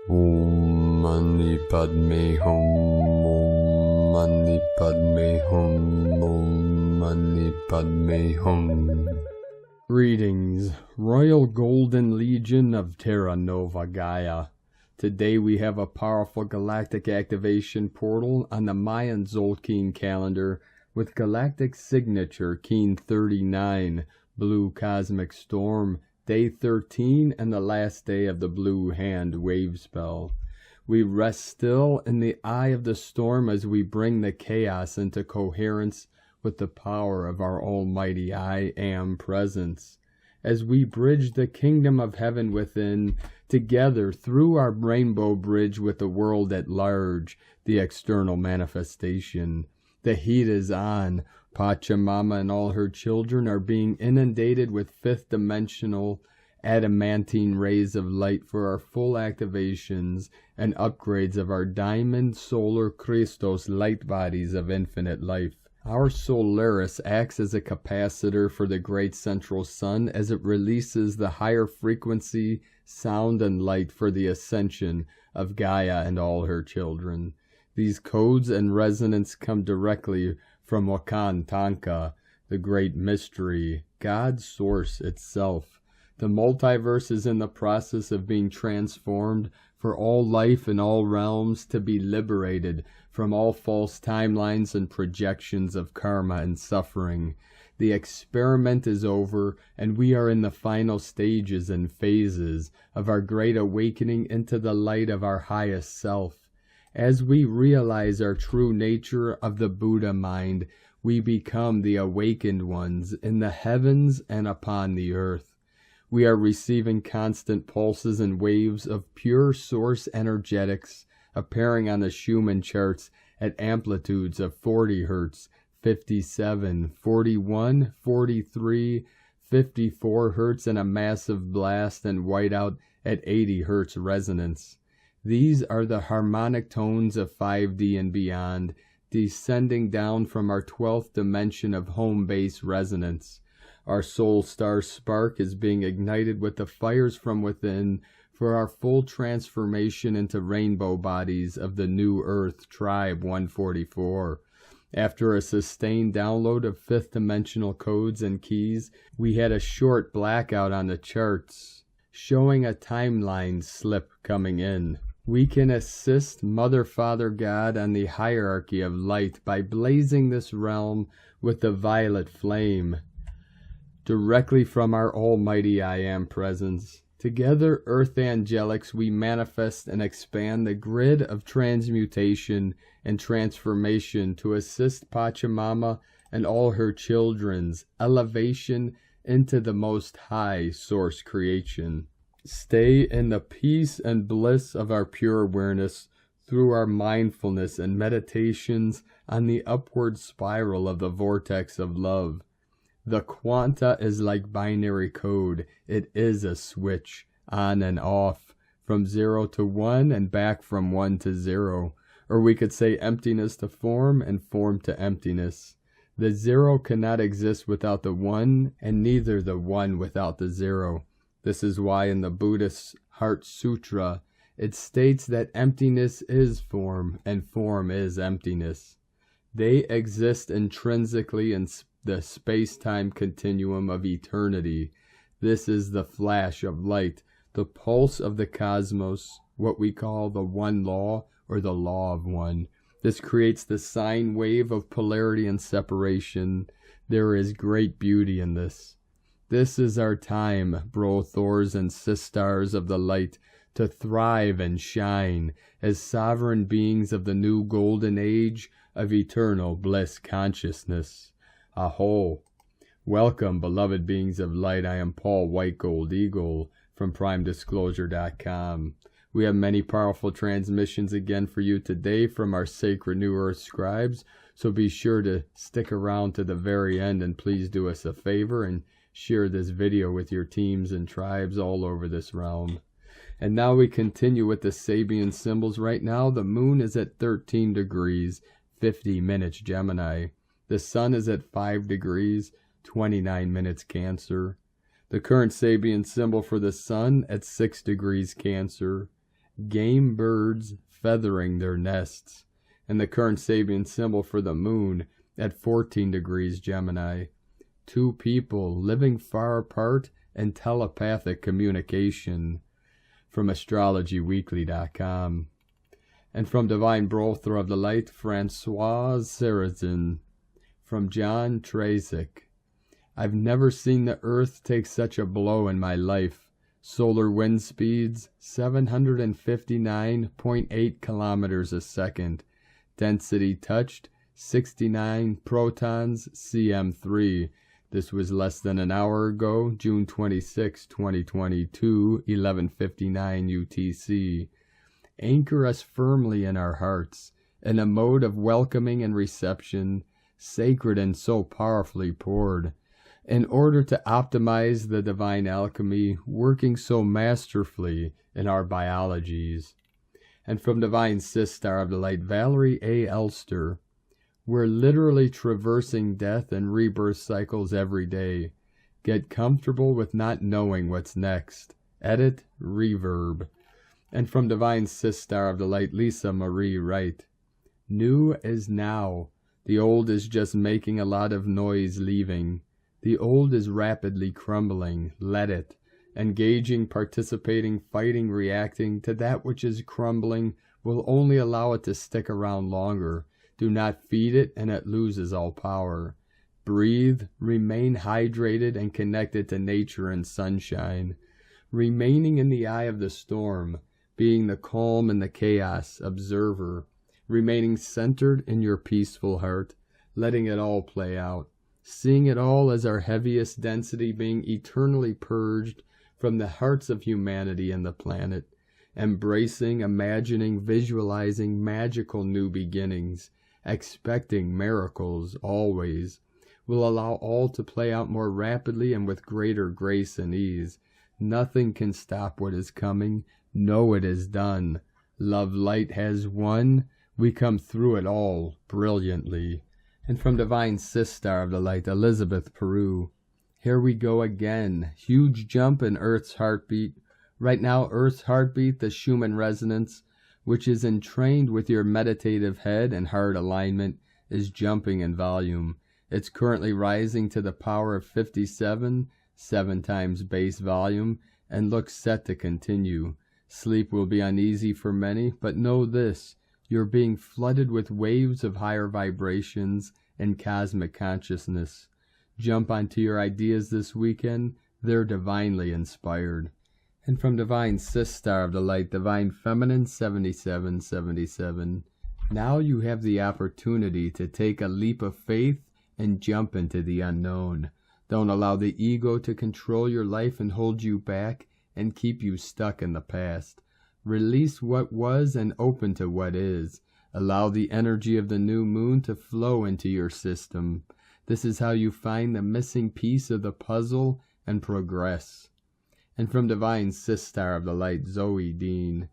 Om Mani Padme Hum, Om Mani Padme Hum, Om Mani Padme Hum. Greetings, Royal Golden Legion of Terra Nova Gaia. Today we have a powerful galactic activation portal on the Mayan Zolkeen calendar with galactic signature Keen 39, Blue Cosmic Storm, Day 13 and the last day of the Blue Hand wave spell. We rest still in the eye of the storm as we bring the chaos into coherence with the power of our almighty I Am presence. As we bridge the kingdom of heaven within, together through our rainbow bridge with the world at large, the external manifestation. The heat is on. Pachamama and all her children are being inundated with fifth-dimensional adamantine rays of light for our full activations and upgrades of our diamond solar Christos light bodies of infinite life. Our Solaris acts as a capacitor for the great central sun as it releases the higher frequency, sound, and light for the ascension of Gaia and all her children. These codes and resonance come directly from Wakan Tanka, the great mystery, God's source itself. The multiverse is in the process of being transformed for all life in all realms to be liberated from all false timelines and projections of karma and suffering. The experiment is over, and we are in the final stages and phases of our great awakening into the light of our highest self. As we realize our true nature of the Buddha mind, we become the awakened ones in the heavens and upon the earth. We are receiving constant pulses and waves of pure source energetics appearing on the Schumann charts at amplitudes of 40 Hz, 57, 41, 43, 54 Hz, and a massive blast and whiteout at 80 Hz resonance. These are the harmonic tones of 5D and beyond, descending down from our 12th dimension of home base resonance. Our soul star spark is being ignited with the fires from within for our full transformation into rainbow bodies of the New Earth Tribe 144. After a sustained download of fifth dimensional codes and keys, we had a short blackout on the charts, showing a timeline slip coming in. We can assist Mother, Father, God on the hierarchy of light by blazing this realm with the violet flame, directly from our almighty I Am presence. Together, Earth Angelics, we manifest and expand the grid of transmutation and transformation to assist Pachamama and all her children's elevation into the most high source creation. Stay in the peace and bliss of our pure awareness through our mindfulness and meditations on the upward spiral of the vortex of love. The quanta is like binary code. It is a switch, on and off, from 0 to 1 and back from 1 to 0. Or we could say emptiness to form and form to emptiness. The 0 cannot exist without the 1, and neither the 1 without the 0. This is why in the Buddhist Heart Sutra, it states that emptiness is form, and form is emptiness. They exist intrinsically in the space-time continuum of eternity. This is the flash of light, the pulse of the cosmos, what we call the one law or the law of one. This creates the sine wave of polarity and separation. There is great beauty in this. This is our time, bro Thors and sistars of the light, to thrive and shine as sovereign beings of the new golden age of eternal bliss consciousness. Aho! Welcome, beloved beings of light. I am Paul White Gold Eagle from PrimeDisclosure.com. We have many powerful transmissions again for you today from our sacred New Earth scribes, so be sure to stick around to the very end and please do us a favor and share this video with your teams and tribes all over this realm. And now we continue with the Sabian symbols. Right now the moon is at 13 degrees, 50 minutes Gemini. The sun is at 5 degrees, 29 minutes Cancer. The current Sabian symbol for the sun at 6 degrees Cancer. game birds feathering their nests, and the current Sabian symbol for the moon at 14 degrees Gemini. Two people living far apart and telepathic communication, from astrologyweekly.com. And from Divine Brother of the Light, Francois Sarrazin. From John Trazik. I've never seen the Earth take such a blow in my life. Solar wind speeds 759.8 kilometers a second. Density touched 69 protons cm3. This was less than an hour ago, June 26, 2022, 11:59 UTC. Anchor us firmly in our hearts, in a mode of welcoming and reception, sacred and so powerfully poured, in order to optimize the divine alchemy working so masterfully in our biologies. And from Divine Sistar of the Light, Valerie A. Elster, we're literally traversing death and rebirth cycles every day. Get comfortable with not knowing what's next. Edit Reverb. And from Divine Sistar of the Light, Lisa Marie Wright, new is now. The old is just making a lot of noise leaving. The old is rapidly crumbling. Let it. Engaging, participating, fighting, reacting to that which is crumbling will only allow it to stick around longer. Do not feed it and it loses all power. Breathe, remain hydrated and connected to nature and sunshine. Remaining in the eye of the storm, being the calm and the chaos observer. Remaining centered in your peaceful heart, letting it all play out. Seeing it all as our heaviest density being eternally purged from the hearts of humanity and the planet. Embracing, imagining, visualizing magical new beginnings. Expecting miracles always, will allow all to play out more rapidly and with greater grace and ease. Nothing can stop what is coming. Know it is done. Love light has won. We come through it all brilliantly. And from Divine Sistar of the Light, Elizabeth Peru, here we go again. Huge jump in Earth's heartbeat. Right now, Earth's heartbeat, the Schumann resonance, which is entrained with your meditative head and heart alignment, is jumping in volume. It's currently rising to the power of 57, 7 times base volume, and looks set to continue. Sleep will be uneasy for many, but know this, you're being flooded with waves of higher vibrations and cosmic consciousness. Jump onto your ideas this weekend, they're divinely inspired. And from Divine Sistar of the Light, Divine Feminine 7777, now you have the opportunity to take a leap of faith and jump into the unknown. Don't allow the ego to control your life and hold you back and keep you stuck in the past. Release what was and open to what is. Allow the energy of the new moon to flow into your system. This is how you find the missing piece of the puzzle and progress. And from Divine Sistar of the Light, Zoe Dean,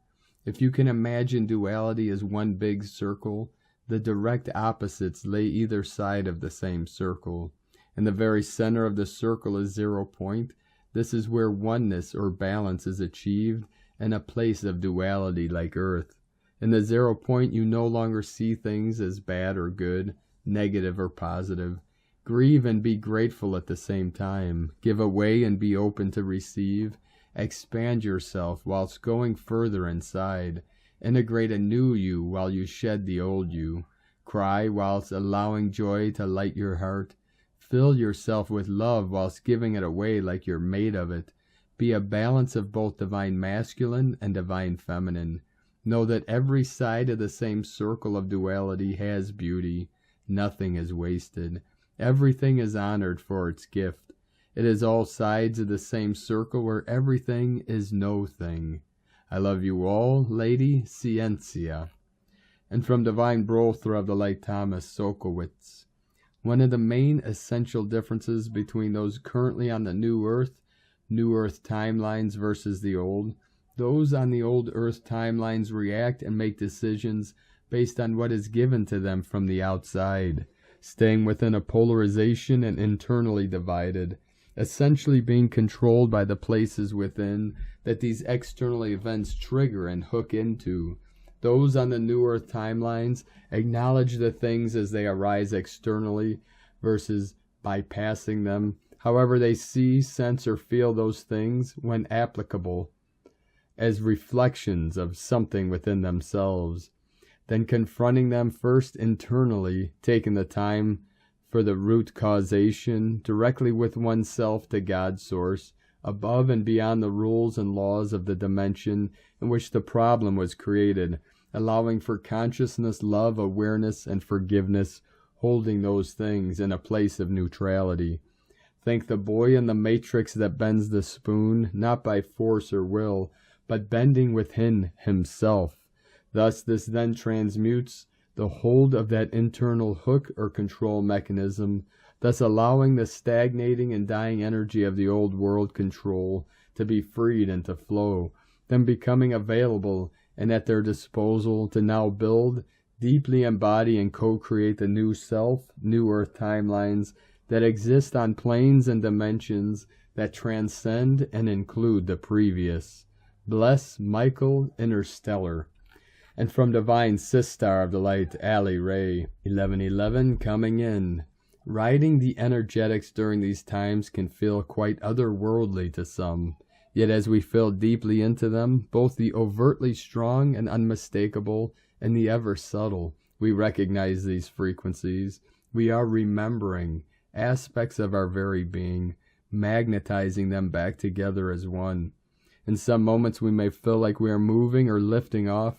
if you can imagine duality as one big circle, the direct opposites lay either side of the same circle. In the very center of the circle is 0 point. This is where oneness or balance is achieved in a place of duality like Earth. In the 0 point, you no longer see things as bad or good, negative or positive. Grieve and be grateful at the same time. Give away and be open to receive. Expand yourself whilst going further inside. Integrate a new you while you shed the old you. Cry whilst allowing joy to light your heart. Fill yourself with love whilst giving it away like you're made of it. Be a balance of both divine masculine and divine feminine. Know that every side of the same circle of duality has beauty. Nothing is wasted. Everything is honored for its gift. It is all sides of the same circle where everything is no thing. I love you all, Lady Ciencia. And from Divine Brother of the Light, Thomas Sokowitz, one of the main essential differences between those currently on the New Earth timelines versus the old, those on the old Earth timelines react and make decisions based on what is given to them from the outside, staying within a polarization and internally divided. essentially being controlled by the places within that these external events trigger and hook into. Those on the New Earth timelines acknowledge the things as they arise externally versus bypassing them. However, they see, sense, or feel those things, when applicable, as reflections of something within themselves. Then confronting them first internally, taking the time for the root causation directly with oneself to God's source, above and beyond the rules and laws of the dimension in which the problem was created, allowing for consciousness, love, awareness, and forgiveness, holding those things in a place of neutrality. Think the boy in the matrix that bends the spoon, not by force or will, but bending within himself. Thus this then transmutes the hold of that internal hook or control mechanism, thus allowing the stagnating and dying energy of the old world control to be freed and to flow, then becoming available and at their disposal to now build, deeply embody and co-create the new self, new earth timelines that exist on planes and dimensions that transcend and include the previous. Bless Michael Interstellar. And from Divine Sistar of the Light, Ali Ray, 1111, coming in. Riding the energetics during these times can feel quite otherworldly to some. Yet as we feel deeply into them, both the overtly strong and unmistakable and the ever subtle, we recognize these frequencies. We are remembering aspects of our very being, magnetizing them back together as one. In some moments we may feel like we are moving or lifting off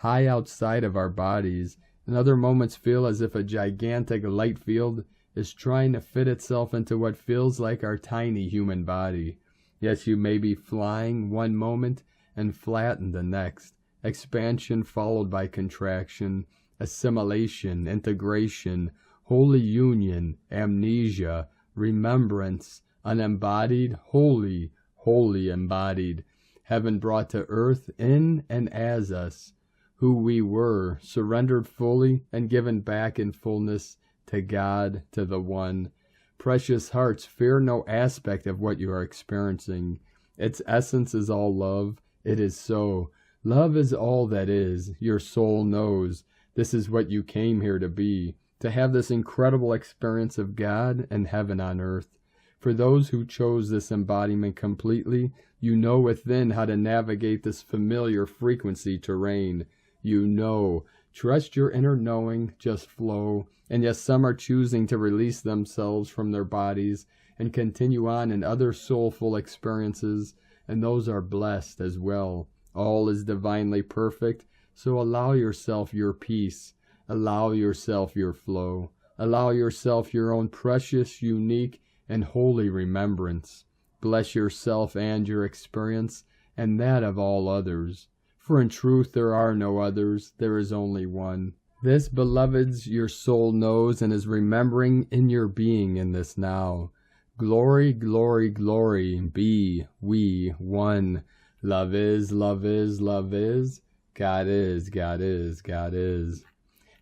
high outside of our bodies. In other moments feel as if a gigantic light field is trying to fit itself into what feels like our tiny human body. Yes, you may be flying one moment and flattened the next. Expansion followed by contraction, assimilation, integration, holy union, amnesia, remembrance, unembodied, holy, wholly embodied, heaven brought to earth in and as us, who we were, surrendered fully and given back in fullness to God, to the One. Precious hearts, fear no aspect of what you are experiencing. Its essence is all love. It is so. Love is all that is. Your soul knows. This is what you came here to be, to have this incredible experience of God and heaven on earth. For those who chose this embodiment completely, you know within how to navigate this familiar frequency terrain. You know. Trust your inner knowing, just flow. And yes, some are choosing to release themselves from their bodies and continue on in other soulful experiences, and those are blessed as well. All is divinely perfect, so allow yourself your peace. Allow yourself your flow. Allow yourself your own precious, unique, and holy remembrance. Bless yourself and your experience, and that of all others. For in truth there are no others, there is only one. This, beloveds, your soul knows and is remembering in your being in this now. Glory, glory, glory, be, we, one. Love is, love is, love is. God is, God is, God is.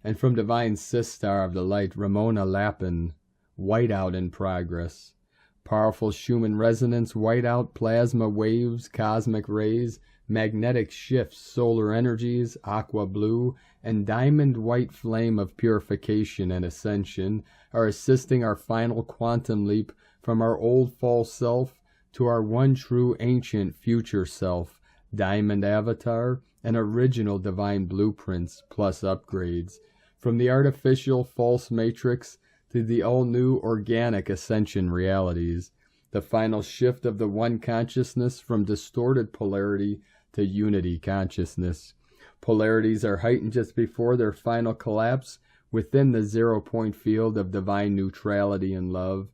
And from Divine Sistar of the Light, Ramona Lappin, whiteout in progress. Powerful Schumann resonance, whiteout, plasma waves, cosmic rays, magnetic shifts, solar energies, aqua blue, and diamond white flame of purification and ascension are assisting our final quantum leap from our old false self to our one true ancient future self, diamond avatar, and original divine blueprints plus upgrades, from the artificial false matrix to the all-new organic ascension realities, the final shift of the one consciousness from distorted polarity to unity consciousness. Polarities are heightened just before their final collapse within the 0-point field of divine neutrality and love.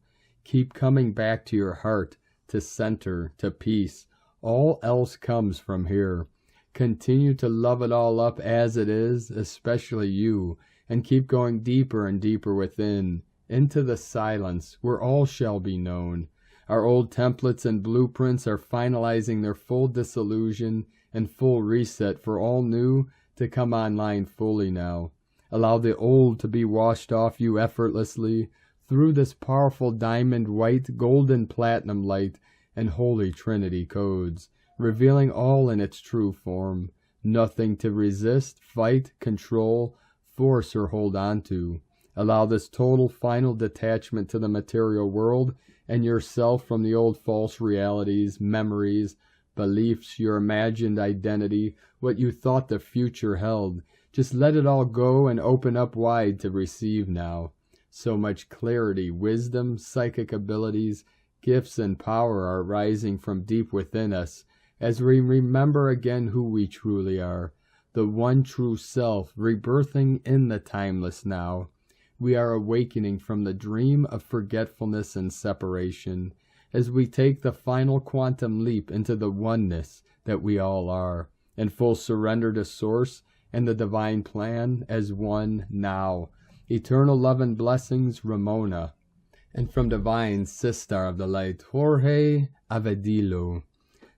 Keep coming back to your heart, to center, to peace. All else comes from here. Continue to love it all up as it is, especially you, and keep going deeper and deeper within, into the silence, where all shall be known. Our old templates and blueprints are finalizing their full dissolution and full reset for all new to come online fully now. Allow the old to be washed off you effortlessly, through this powerful diamond, white, golden, platinum light, and holy trinity codes, revealing all in its true form. Nothing to resist, fight, control, force, or hold on to. Allow this total final detachment to the material world and yourself from the old false realities, memories, beliefs, your imagined identity, what you thought the future held. Just let it all go and open up wide to receive now. So much clarity, wisdom, psychic abilities, gifts, and power are rising from deep within us as we remember again who we truly are, the one true self, rebirthing in the timeless now. We are awakening from the dream of forgetfulness and separation as we take the final quantum leap into the oneness that we all are, in full surrender to Source and the divine plan as one now. Eternal love and blessings, Ramona. And from divine Sistar of the Light, Jorge Avedillo.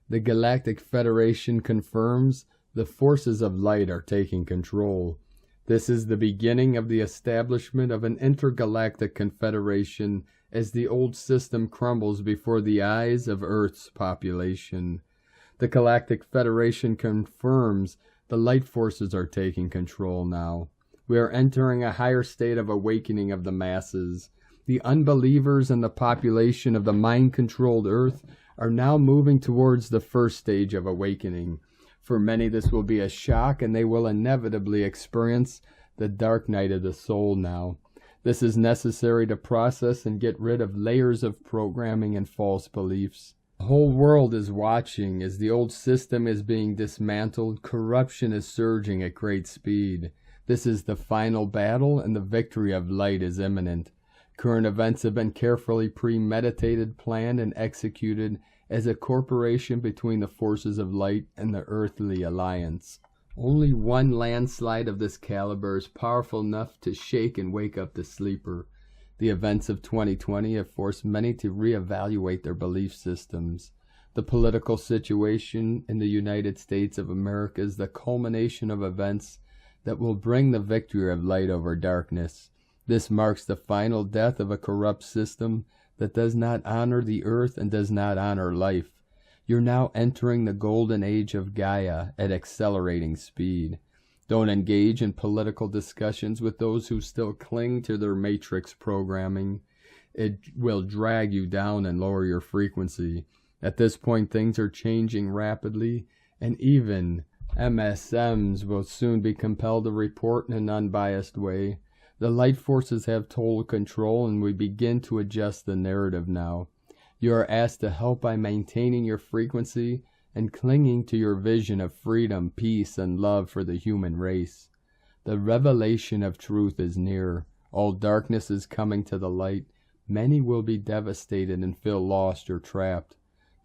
The Galactic Federation confirms the forces of light are taking control. This is the beginning of the establishment of an intergalactic confederation as the old system crumbles before the eyes of Earth's population. The Galactic Federation confirms the light forces are taking control now. We are entering a higher state of awakening of the masses. The unbelievers and the population of the mind-controlled Earth are now moving towards the first stage of awakening. For many, this will be a shock, and they will inevitably experience the dark night of the soul now. This is necessary to process and get rid of layers of programming and false beliefs. The whole world is watching as the old system is being dismantled. Corruption is surging at great speed. This is the final battle, and the victory of light is imminent. Current events have been carefully premeditated, planned, and executed as a corporation between the forces of light and the earthly alliance. Only one landslide of this caliber is powerful enough to shake and wake up the sleeper. The events of 2020 have forced many to reevaluate their belief systems. The political situation in the United States of America is the culmination of events that will bring the victory of light over darkness. This marks the final death of a corrupt system that does not honor the earth and does not honor life. You're now entering the golden age of Gaia at accelerating speed. Don't engage in political discussions with those who still cling to their matrix programming. It will drag you down and lower your frequency. At this point, things are changing rapidly, and even MSMs will soon be compelled to report in an unbiased way. The light forces have total control, and we begin to adjust the narrative now. You are asked to help by maintaining your frequency and clinging to your vision of freedom, peace, and love for the human race. The revelation of truth is near. All darkness is coming to the light. Many will be devastated and feel lost or trapped.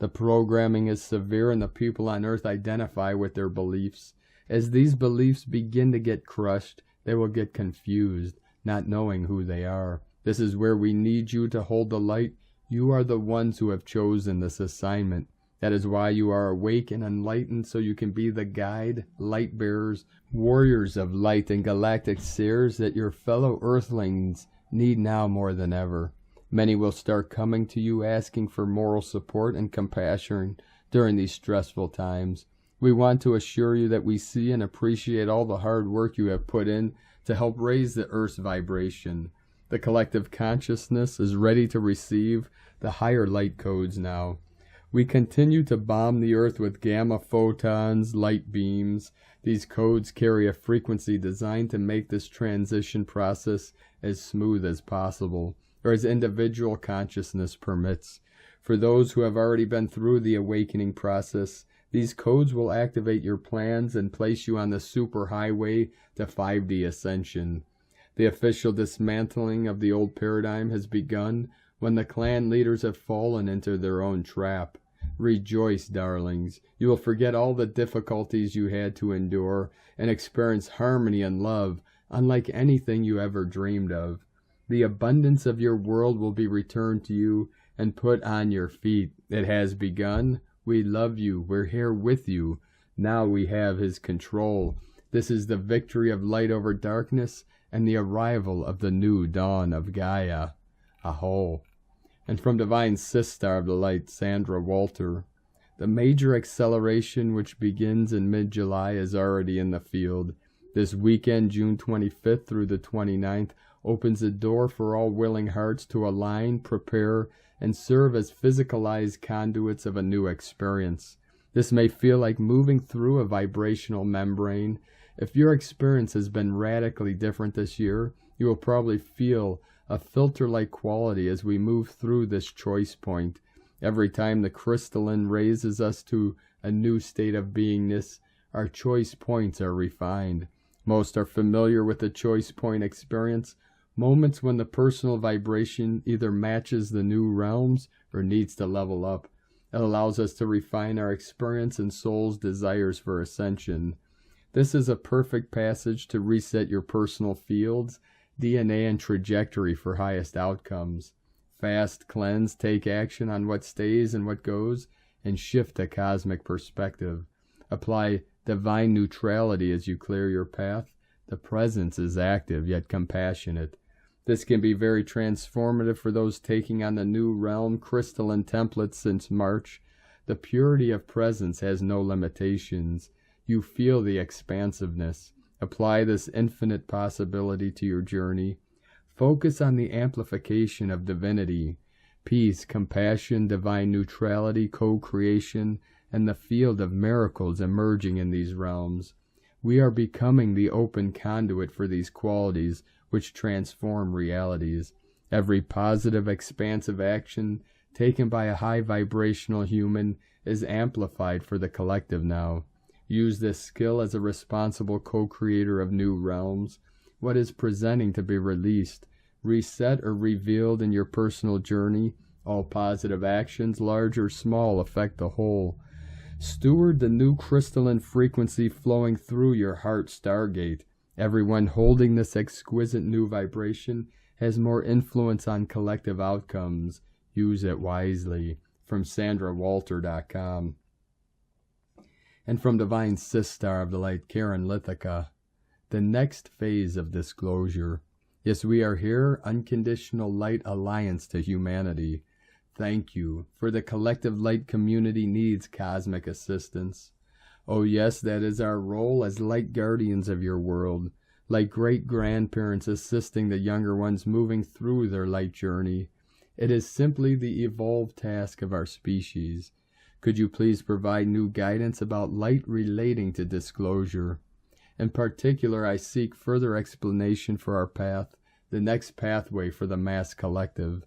The programming is severe, and the people on earth identify with their beliefs. As these beliefs begin to get crushed, they will get confused, not knowing who they are. This is where we need you to hold the light. You are the ones who have chosen this assignment. That is why you are awake and enlightened, so you can be the guide, light bearers, warriors of light, and galactic seers that your fellow earthlings need now more than ever. Many will start coming to you asking for moral support and compassion during these stressful times. We want to assure you that we see and appreciate all the hard work you have put in to help raise the Earth's vibration. The collective consciousness is ready to receive the higher light codes now. We continue to bomb the Earth with gamma photons, light beams. These codes carry a frequency designed to make this transition process as smooth as possible, or as individual consciousness permits. For those who have already been through the awakening process, these codes will activate your plans and place you on the superhighway to 5D ascension. The official dismantling of the old paradigm has begun when the clan leaders have fallen into their own trap. Rejoice, darlings. You will forget all the difficulties you had to endure and experience harmony and love unlike anything you ever dreamed of. The abundance of your world will be returned to you and put on your feet. It has begun. We love you. We're here with you. Now we have His control. This is the victory of light over darkness and the arrival of the new dawn of Gaia. Aho. And from Divine Sister of the Light, Sandra Walter, the major acceleration which begins in mid-July is already in the field. This weekend, June 25th through the 29th, opens a door for all willing hearts to align, prepare, and serve as physicalized conduits of a new experience. This may feel like moving through a vibrational membrane. If your experience has been radically different this year, you will probably feel a filter-like quality as we move through this choice point. Every time the crystalline raises us to a new state of beingness, our choice points are refined. Most are familiar with the choice point experience, moments when the personal vibration either matches the new realms or needs to level up. It allows us to refine our experience and soul's desires for ascension. This is a perfect passage to reset your personal fields, DNA, and trajectory for highest outcomes. Fast, cleanse, take action on what stays and what goes, and shift a cosmic perspective. Apply divine neutrality as you clear your path. The presence is active yet compassionate. This can be very transformative for those taking on the new realm crystalline templates since March. The purity of presence has no limitations. You feel the expansiveness. Apply this infinite possibility to your journey. Focus on the amplification of divinity, peace, compassion, divine neutrality, co-creation, and the field of miracles emerging in these realms. We are becoming the open conduit for these qualities which transform realities. Every positive, expansive action taken by a high vibrational human is amplified for the collective now. Use this skill as a responsible co-creator of new realms. What is presenting to be released, reset, or revealed in your personal journey, all positive actions, large or small, affect the whole. Steward the new crystalline frequency flowing through your heart stargate. Everyone holding this exquisite new vibration has more influence on collective outcomes. Use it wisely. From SandraWalter.com. And from Divine Sister of the Light, Karen Lithica, the next phase of disclosure. Yes, we are here, unconditional light alliance to humanity. Thank you, for the collective light community needs cosmic assistance. Oh yes, that is our role as light guardians of your world, like great-grandparents assisting the younger ones moving through their light journey. It is simply the evolved task of our species. Could you please provide new guidance about light relating to disclosure? In particular, I seek further explanation for our path, the next pathway for the mass collective.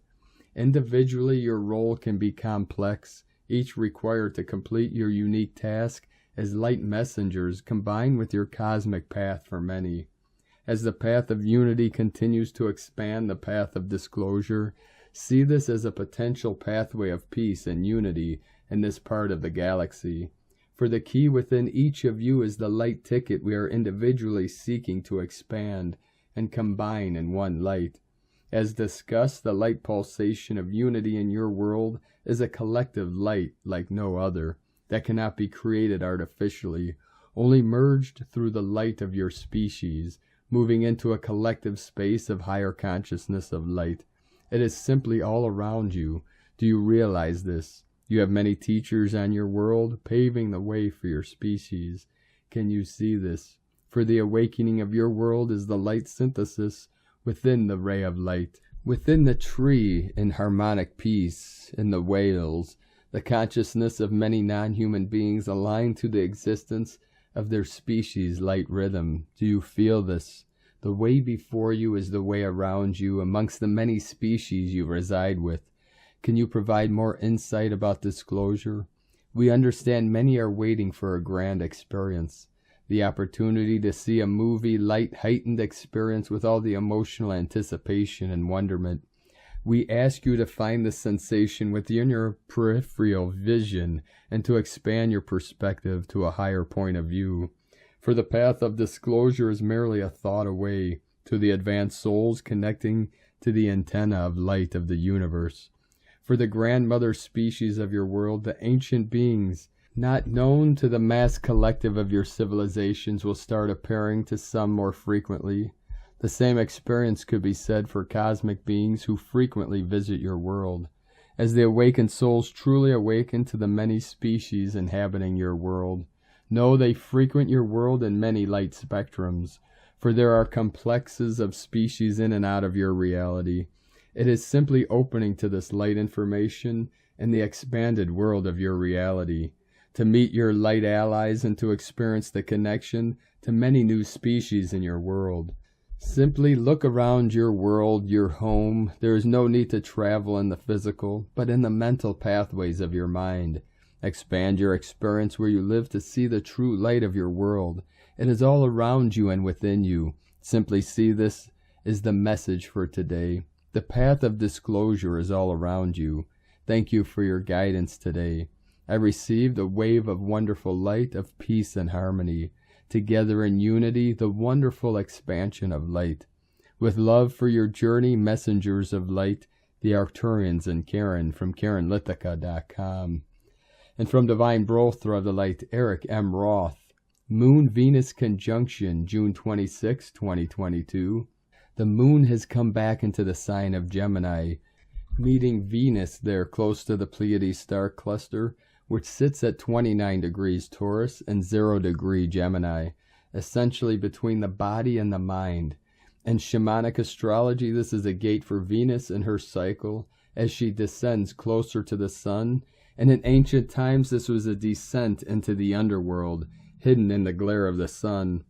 Individually, your role can be complex, each required to complete your unique task as light messengers combined with your cosmic path for many. As the path of unity continues to expand the path of disclosure, see this as a potential pathway of peace and unity in this part of the galaxy. For the key within each of you is the light ticket we are individually seeking to expand and combine in one light. As discussed, the light pulsation of unity in your world is a collective light like no other, that cannot be created artificially, only merged through the light of your species, moving into a collective space of higher consciousness of light. It is simply all around you. Do you realize this? You have many teachers on your world, paving the way for your species. Can you see this? For the awakening of your world is the light synthesis within the ray of light. Within the tree, in harmonic peace, in the whales, the consciousness of many non-human beings aligned to the existence of their species' light rhythm. Do you feel this? The way before you is the way around you, amongst the many species you reside with. Can you provide more insight about disclosure? We understand many are waiting for a grand experience, the opportunity to see a movie light heightened experience with all the emotional anticipation and wonderment. We ask you to find the sensation within your peripheral vision and to expand your perspective to a higher point of view. For the path of disclosure is merely a thought away to the advanced souls connecting to the antenna of light of the universe. For the grandmother species of your world, the ancient beings, not known to the mass collective of your civilizations, will start appearing to some more frequently. The same experience could be said for cosmic beings who frequently visit your world. As the awakened souls truly awaken to the many species inhabiting your world, know they frequent your world in many light spectrums, for there are complexes of species in and out of your reality. It is simply opening to this light information in the expanded world of your reality, to meet your light allies and to experience the connection to many new species in your world. Simply look around your world, your home. There is no need to travel in the physical, but in the mental pathways of your mind. Expand your experience where you live to see the true light of your world. It is all around you and within you. Simply see this is the message for today. The path of disclosure is all around you. Thank you for your guidance today. I received a wave of wonderful light of peace and harmony. Together in unity, the wonderful expansion of light. With love for your journey, messengers of light, the Arcturians and Karen from KarenLithica.com. And from Divine Brother of the Light, Eric M. Roth. Moon-Venus conjunction, June 26, 2022. The moon has come back into the sign of Gemini, meeting Venus there close to the Pleiades star cluster, which sits at 29 degrees Taurus and 0 degree Gemini, essentially between the body and the mind. In shamanic astrology, this is a gate for Venus in her cycle as she descends closer to the sun, and in ancient times this was a descent into the underworld, hidden in the glare of the sun.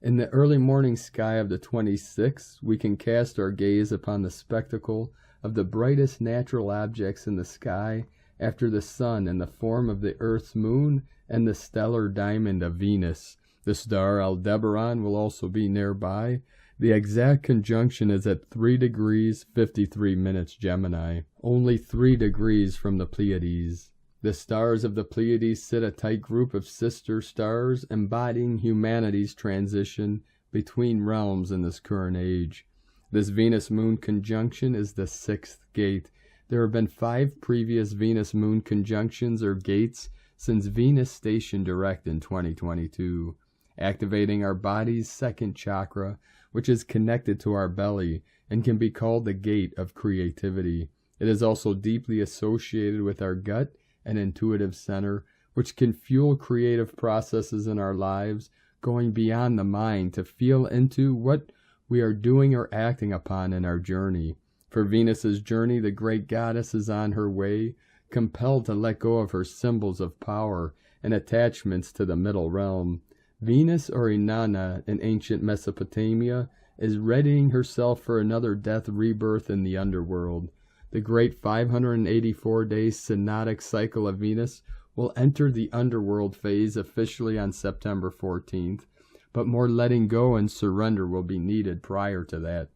In the early morning sky of the 26th, we can cast our gaze upon the spectacle of the brightest natural objects in the sky after the sun in the form of the Earth's moon and the stellar diamond of Venus. The star Aldebaran will also be nearby. The exact conjunction is at 3 degrees 53 minutes Gemini, only 3 degrees from the Pleiades. The stars of the Pleiades sit a tight group of sister stars embodying humanity's transition between realms in this current age. This Venus-Moon conjunction is the 6th gate. There have been 5 previous Venus-Moon conjunctions or gates since Venus stationed direct in 2022, activating our body's 2nd chakra, which is connected to our belly and can be called the gate of creativity. It is also deeply associated with our gut and intuitive center, which can fuel creative processes in our lives, going beyond the mind to feel into what we are doing or acting upon in our journey. For Venus's journey, the great goddess is on her way, compelled to let go of her symbols of power and attachments to the middle realm. Venus, or Inanna in ancient Mesopotamia, is readying herself for another death rebirth in the underworld. The great 584-day synodic cycle of Venus will enter the underworld phase officially on September 14th, but more letting go and surrender will be needed prior to that.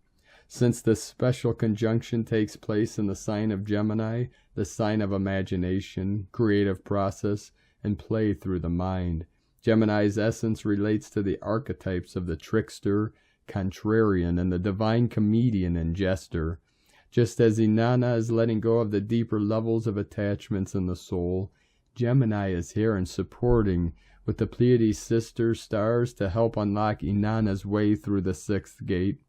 Since this special conjunction takes place in the sign of Gemini, the sign of imagination, creative process, and play through the mind, Gemini's essence relates to the archetypes of the trickster, contrarian, and the divine comedian and jester. Just as Inanna is letting go of the deeper levels of attachments in the soul, Gemini is here and supporting with the Pleiades sister stars to help unlock Inanna's way through the 6th gate.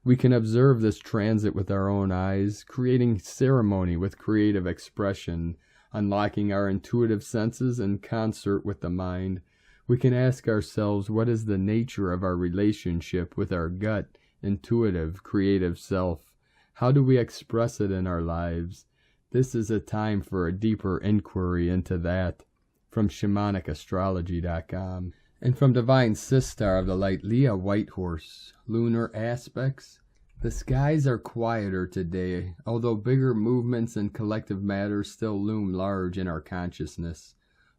We can observe this transit with our own eyes, creating ceremony with creative expression, unlocking our intuitive senses in concert with the mind. We can ask ourselves, what is the nature of our relationship with our gut, intuitive, creative self? How do we express it in our lives? This is a time for a deeper inquiry into that. From ShamanicaStrology.com. And from Divine Sistar of the Light, Leah Whitehorse. Lunar aspects. The skies are quieter today, although bigger movements and collective matters still loom large in our consciousness.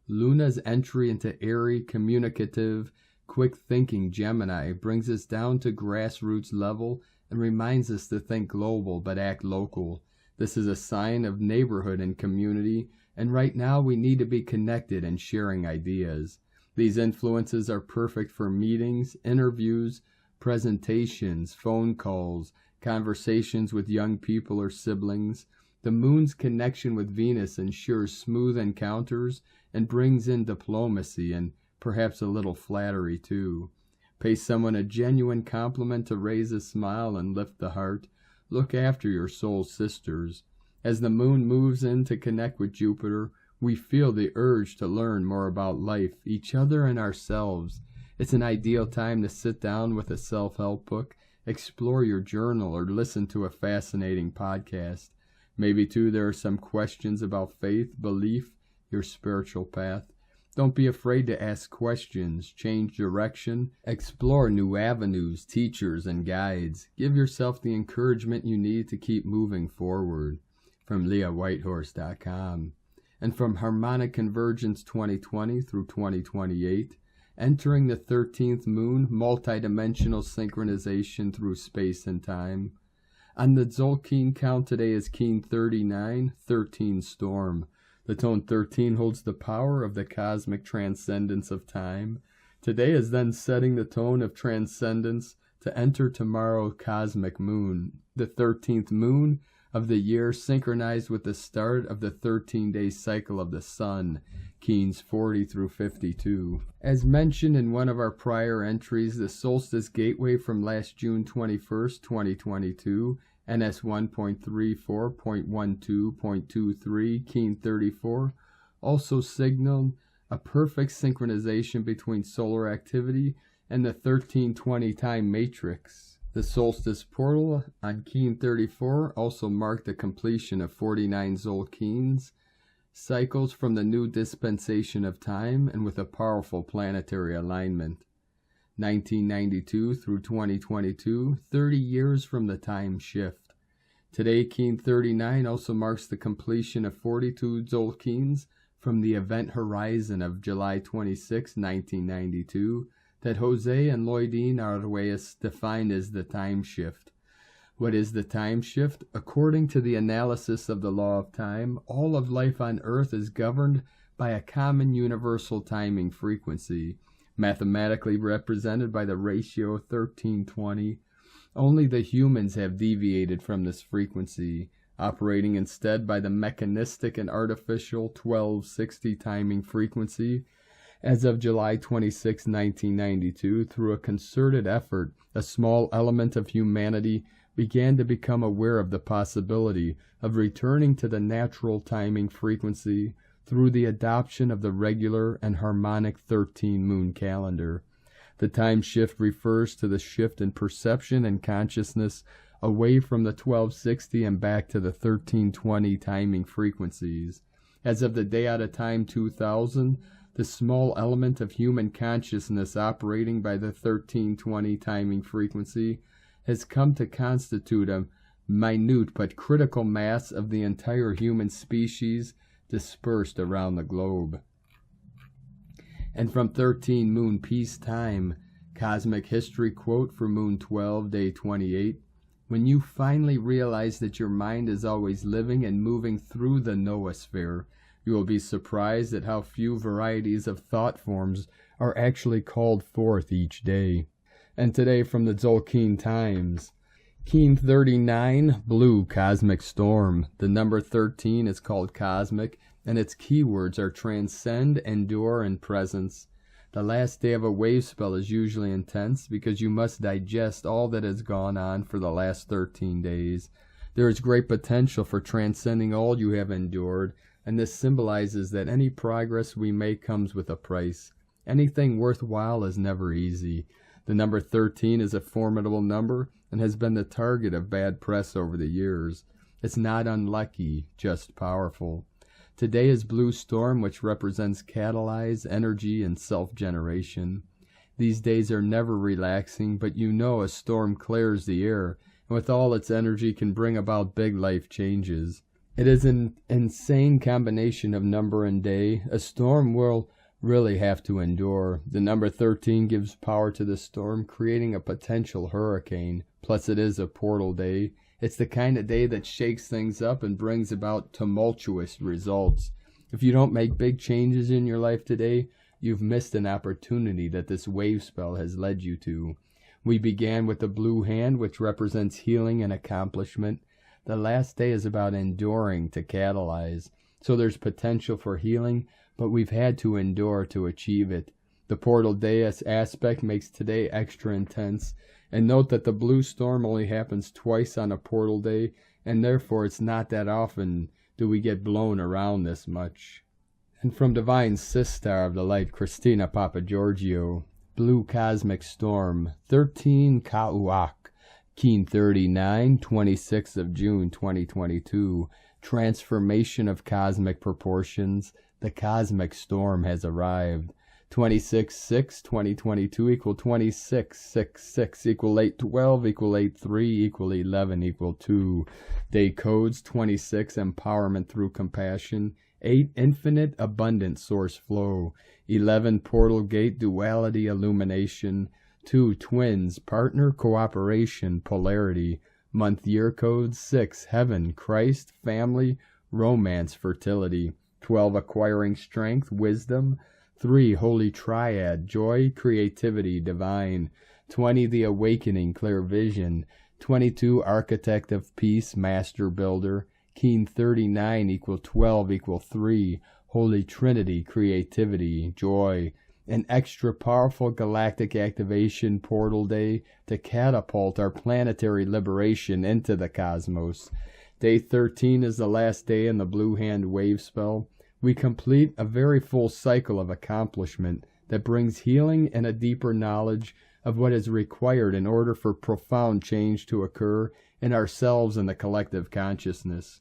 Luna's entry into airy, communicative, quick-thinking Gemini brings us down to grassroots level and reminds us to think global but act local. This is a sign of neighborhood and community, and right now we need to be connected and sharing ideas. These influences are perfect for meetings, interviews, presentations, phone calls, conversations with young people or siblings. The moon's connection with Venus ensures smooth encounters and brings in diplomacy and perhaps a little flattery too. Pay someone a genuine compliment to raise a smile and lift the heart. Look after your soul sisters. As the moon moves in to connect with Jupiter, we feel the urge to learn more about life, each other, and ourselves. It's an ideal time to sit down with a self-help book, explore your journal, or listen to a fascinating podcast. Maybe, too, there are some questions about faith, belief, your spiritual path. Don't be afraid to ask questions, change direction, explore new avenues, teachers, and guides. Give yourself the encouragement you need to keep moving forward. From LeahWhitehorse.com. And from Harmonic Convergence 2020 through 2028, entering the 13th moon, multidimensional synchronization through space and time. On the Tzolk'in count today is Keen 39, 13 Storm. The tone 13 holds the power of the cosmic transcendence of time. Today is then setting the tone of transcendence to enter tomorrow's cosmic moon, the 13th moon of the year, synchronized with the start of the 13-day cycle of the sun, Keens 40 through 52. As mentioned in one of our prior entries, the solstice gateway from last June 21st, 2022, NS 1.34.12.23, Keen 34, also signaled a perfect synchronization between solar activity and the 1320 time matrix. The solstice portal on Keen 34 also marked the completion of 49 Tzolk'ins cycles from the new dispensation of time, and with a powerful planetary alignment. 1992 through 2022, 30 years from the time shift. Today, Keen 39 also marks the completion of 42 Tzolk'ins from the event horizon of July 26, 1992, that Jose and Lloydine Arguelles defined as the time shift. What is the time shift? According to the analysis of the law of time, all of life on Earth is governed by a common universal timing frequency, mathematically represented by the ratio 1320. Only the humans have deviated from this frequency, operating instead by the mechanistic and artificial 1260 timing frequency. As of July 26, 1992, through a concerted effort, a small element of humanity began to become aware of the possibility of returning to the natural timing frequency through the adoption of the regular and harmonic 13 moon calendar. The time shift refers to the shift in perception and consciousness away from the 1260 and back to the 1320 timing frequencies. As of the day out of time 2000, the small element of human consciousness operating by the 1320 timing frequency has come to constitute a minute but critical mass of the entire human species dispersed around the globe. And from 13 Moon Peace Time, Cosmic History quote for Moon 12, Day 28, when you finally realize that your mind is always living and moving through the noosphere, you will be surprised at how few varieties of thought forms are actually called forth each day. And today from the Tzolk'in Times, Keen 39, Blue Cosmic Storm. The number 13 is called cosmic, and its keywords are transcend, endure, and presence. The last day of a wave spell is usually intense because you must digest all that has gone on for the last 13 days. There is great potential for transcending all you have endured, and this symbolizes that any progress we make comes with a price. Anything worthwhile is never easy. The number 13 is a formidable number and has been the target of bad press over the years. It's not unlucky, just powerful. Today is Blue Storm, which represents catalyzed energy and self-generation. These days are never relaxing, but you know a storm clears the air, and with all its energy can bring about big life changes. It is an insane combination of number and day. A storm will really have to endure. The number 13 gives power to the storm, creating a potential hurricane. Plus it is a portal day. It's the kind of day that shakes things up and brings about tumultuous results. If you don't make big changes in your life today, you've missed an opportunity that this wave spell has led you to. We began with the blue hand, which represents healing and accomplishment. The last day is about enduring to catalyze. So there's potential for healing, but we've had to endure to achieve it. The portal deus aspect makes today extra intense, and note that the blue storm only happens twice on a portal day, and therefore it's not that often do we get blown around this much. And from Divine Sister of the Light, Christina Papagiorgio, Blue Cosmic Storm, 13 Kauak, Keen 39, 26th of June 2022, Transformation of Cosmic Proportions, the Cosmic Storm has arrived. 26/6/2022 equal 26/6/6 equal 8/12 equal 8/3 equal 11 equal 2. Day codes 26 empowerment through compassion, 8 infinite abundant source flow, 11 portal gate duality illumination, 2 twins partner cooperation polarity, month year codes 6 heaven Christ family romance fertility, 12 acquiring strength wisdom, 3 holy triad joy creativity divine, 20 the awakening clear vision, 22 architect of peace master builder, Keen 39 equal 12 equal 3 holy trinity creativity joy, an extra powerful galactic activation portal day to catapult our planetary liberation into the cosmos. Day 13 is the last day in the blue hand wave spell. We complete a very full cycle of accomplishment that brings healing and a deeper knowledge of what is required in order for profound change to occur in ourselves and the collective consciousness.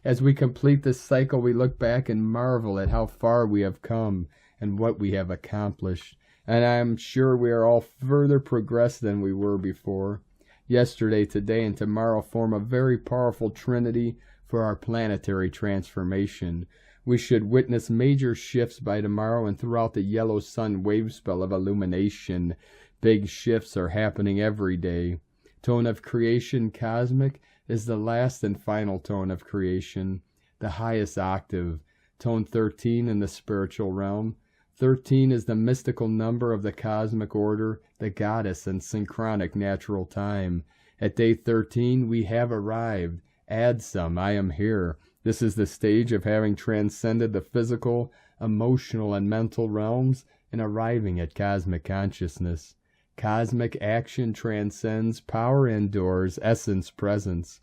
As we complete this cycle, we look back and marvel at how far we have come and what we have accomplished. And I am sure we are all further progressed than we were before. Yesterday, today, and tomorrow form a very powerful trinity for our planetary transformation. We should witness major shifts by tomorrow and throughout the yellow sun wave spell of illumination. Big shifts are happening every day. Tone of creation cosmic is the last and final tone of creation, the highest octave. Tone 13 in the spiritual realm. 13 is the mystical number of the cosmic order, the goddess and synchronic natural time. At day 13 we have arrived. Add some, I am here. This is the stage of having transcended the physical, emotional, and mental realms and arriving at cosmic consciousness. Cosmic action transcends, power endures, essence presence.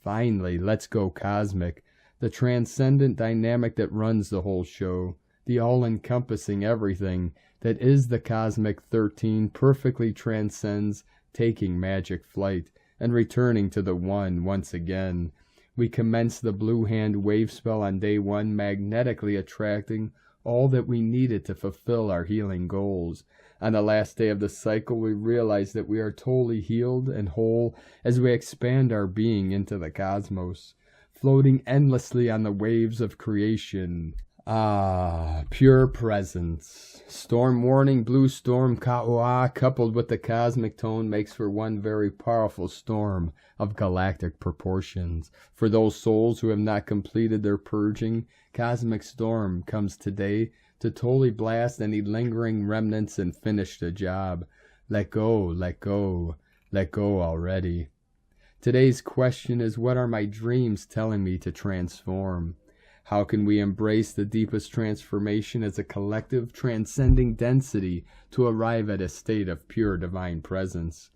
Finally, let's go cosmic, the transcendent dynamic that runs the whole show, the all-encompassing everything that is the cosmic 13 perfectly transcends, taking magic flight and returning to the one once again. We commence the blue hand wave spell on day 1, magnetically attracting all that we needed to fulfill our healing goals. On the last day of the cycle, we realize that we are totally healed and whole as we expand our being into the cosmos, floating endlessly on the waves of creation. Ah, pure presence. Storm warning, blue storm Ka'ua, coupled with the cosmic tone, makes for one very powerful storm of galactic proportions. For those souls who have not completed their purging, cosmic storm comes today to totally blast any lingering remnants and finish the job. Let go, let go, let go already. Today's question is, what are my dreams telling me to transform? How can we embrace the deepest transformation as a collective, transcending density to arrive at a state of pure divine presence?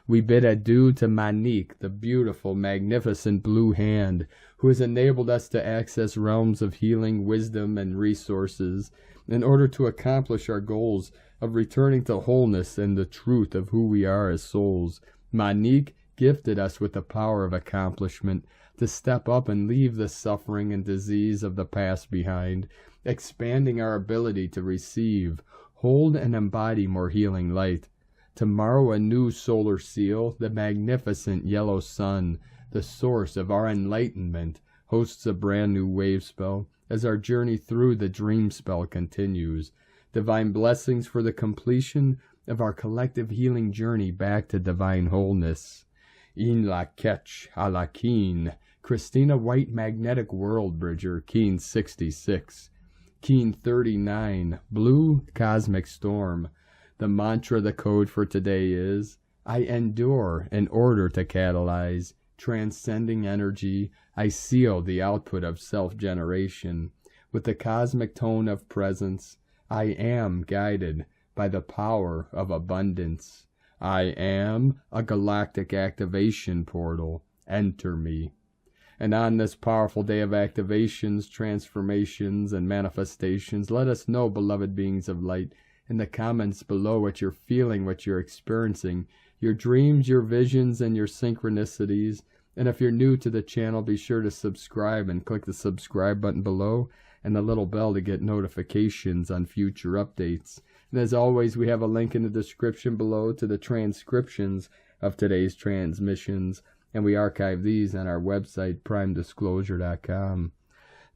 We bid adieu to Manique, the beautiful, magnificent blue hand, who has enabled us to access realms of healing, wisdom, and resources in order to accomplish our goals of returning to wholeness and the truth of who we are as souls. Manique gifted us with the power of accomplishment to step up and leave the suffering and disease of the past behind, expanding our ability to receive, hold, and embody more healing light. Tomorrow a new solar seal, the magnificent yellow sun, the source of our enlightenment, hosts a brand new wave spell as our journey through the dream spell continues. Divine blessings for the completion of our collective healing journey back to divine wholeness. In la ketch a la keen, Christina White Magnetic World Bridger, Keen 66. Keen 39, Blue Cosmic Storm. The mantra, the code for today is, I endure in order to catalyze. Transcending energy, I seal the output of self-generation. With the cosmic tone of presence, I am guided by the power of abundance. I am a galactic activation portal. Enter me. And on this powerful day of activations, transformations, and manifestations, let us know, beloved beings of light, in the comments below what you're feeling, what you're experiencing, your dreams, your visions, and your synchronicities. And if you're new to the channel, be sure to subscribe and click the subscribe button below and the little bell to get notifications on future updates. And as always, we have a link in the description below to the transcriptions of today's transmissions, and we archive these on our website, primedisclosure.com.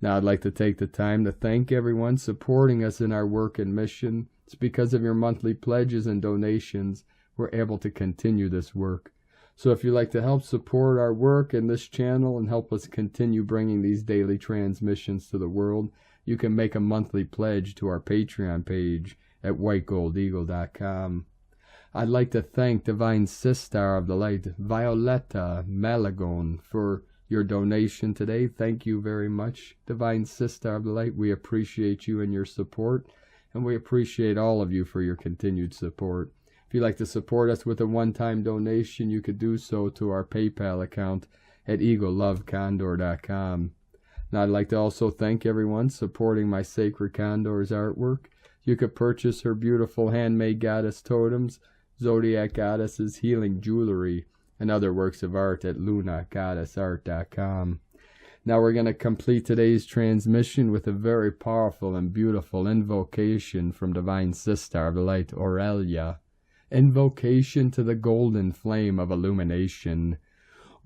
Now, I'd like to take the time to thank everyone supporting us in our work and mission. It's because of your monthly pledges and donations we're able to continue this work. So if you'd like to help support our work and this channel and help us continue bringing these daily transmissions to the world, you can make a monthly pledge to our Patreon page at whitegoldeagle.com. I'd like to thank Divine Sister of the Light, Violetta Malagon, for your donation today. Thank you very much, Divine Sister of the Light. We appreciate you and your support, and we appreciate all of you for your continued support. If you'd like to support us with a one-time donation, you could do so to our PayPal account at eaglelovecondor.com. Now, I'd like to also thank everyone supporting my Sacred Condor's artwork. You could purchase her beautiful handmade goddess totems, Zodiac Goddesses, healing jewelry, and other works of art at lunagoddessart.com. Now we're going to complete today's transmission with a very powerful and beautiful invocation from Divine Sister of the Light, Aurelia. Invocation to the golden flame of illumination.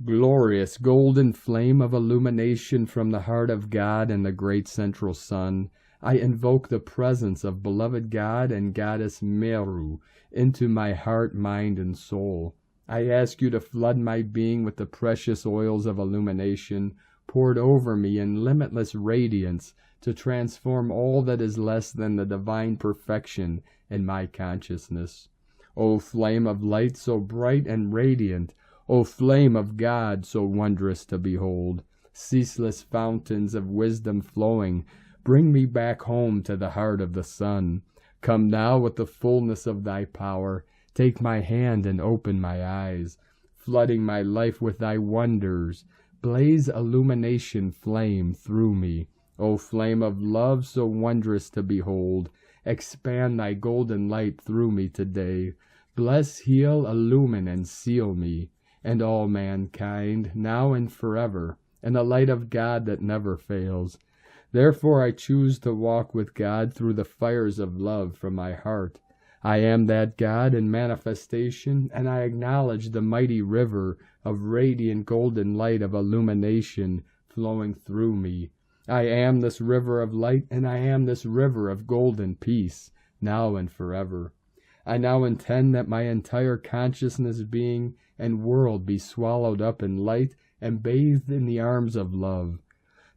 Glorious golden flame of illumination from the heart of God and the great central sun, I invoke the presence of beloved God and Goddess Meru into my heart, mind, and soul. I ask you to flood my being with the precious oils of illumination poured over me in limitless radiance to transform all that is less than the divine perfection in my consciousness. O flame of light so bright and radiant, O flame of God so wondrous to behold, ceaseless fountains of wisdom flowing, bring me back home to the heart of the sun. Come now with the fullness of thy power, take my hand and open my eyes, flooding my life with thy wonders. Blaze illumination flame through me, O flame of love so wondrous to behold. Expand thy golden light through me today. Bless, heal, illumine, and seal me, and all mankind, now and forever, in the light of God that never fails. Therefore I choose to walk with God through the fires of love from my heart. I am that God in manifestation, and I acknowledge the mighty river of radiant golden light of illumination flowing through me. I am this river of light, and I am this river of golden peace, now and forever. I now intend that my entire consciousness, being, and world be swallowed up in light and bathed in the arms of love.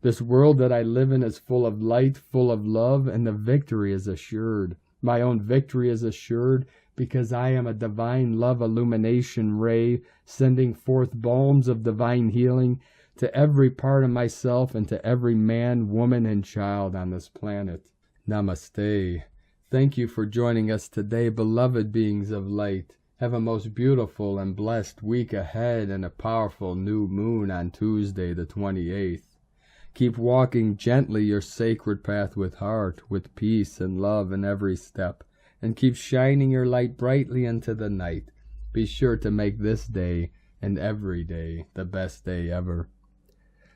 This world that I live in is full of light, full of love, and the victory is assured. My own victory is assured because I am a divine love illumination ray, sending forth balms of divine healing to every part of myself and to every man, woman, and child on this planet. Namaste. Thank you for joining us today, beloved beings of light. Have a most beautiful and blessed week ahead and a powerful new moon on Tuesday the 28th. Keep walking gently your sacred path with heart, with peace and love in every step, and keep shining your light brightly into the night. Be sure to make this day and every day the best day ever.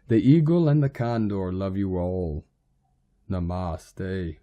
The eagle and the condor love you all. Namaste.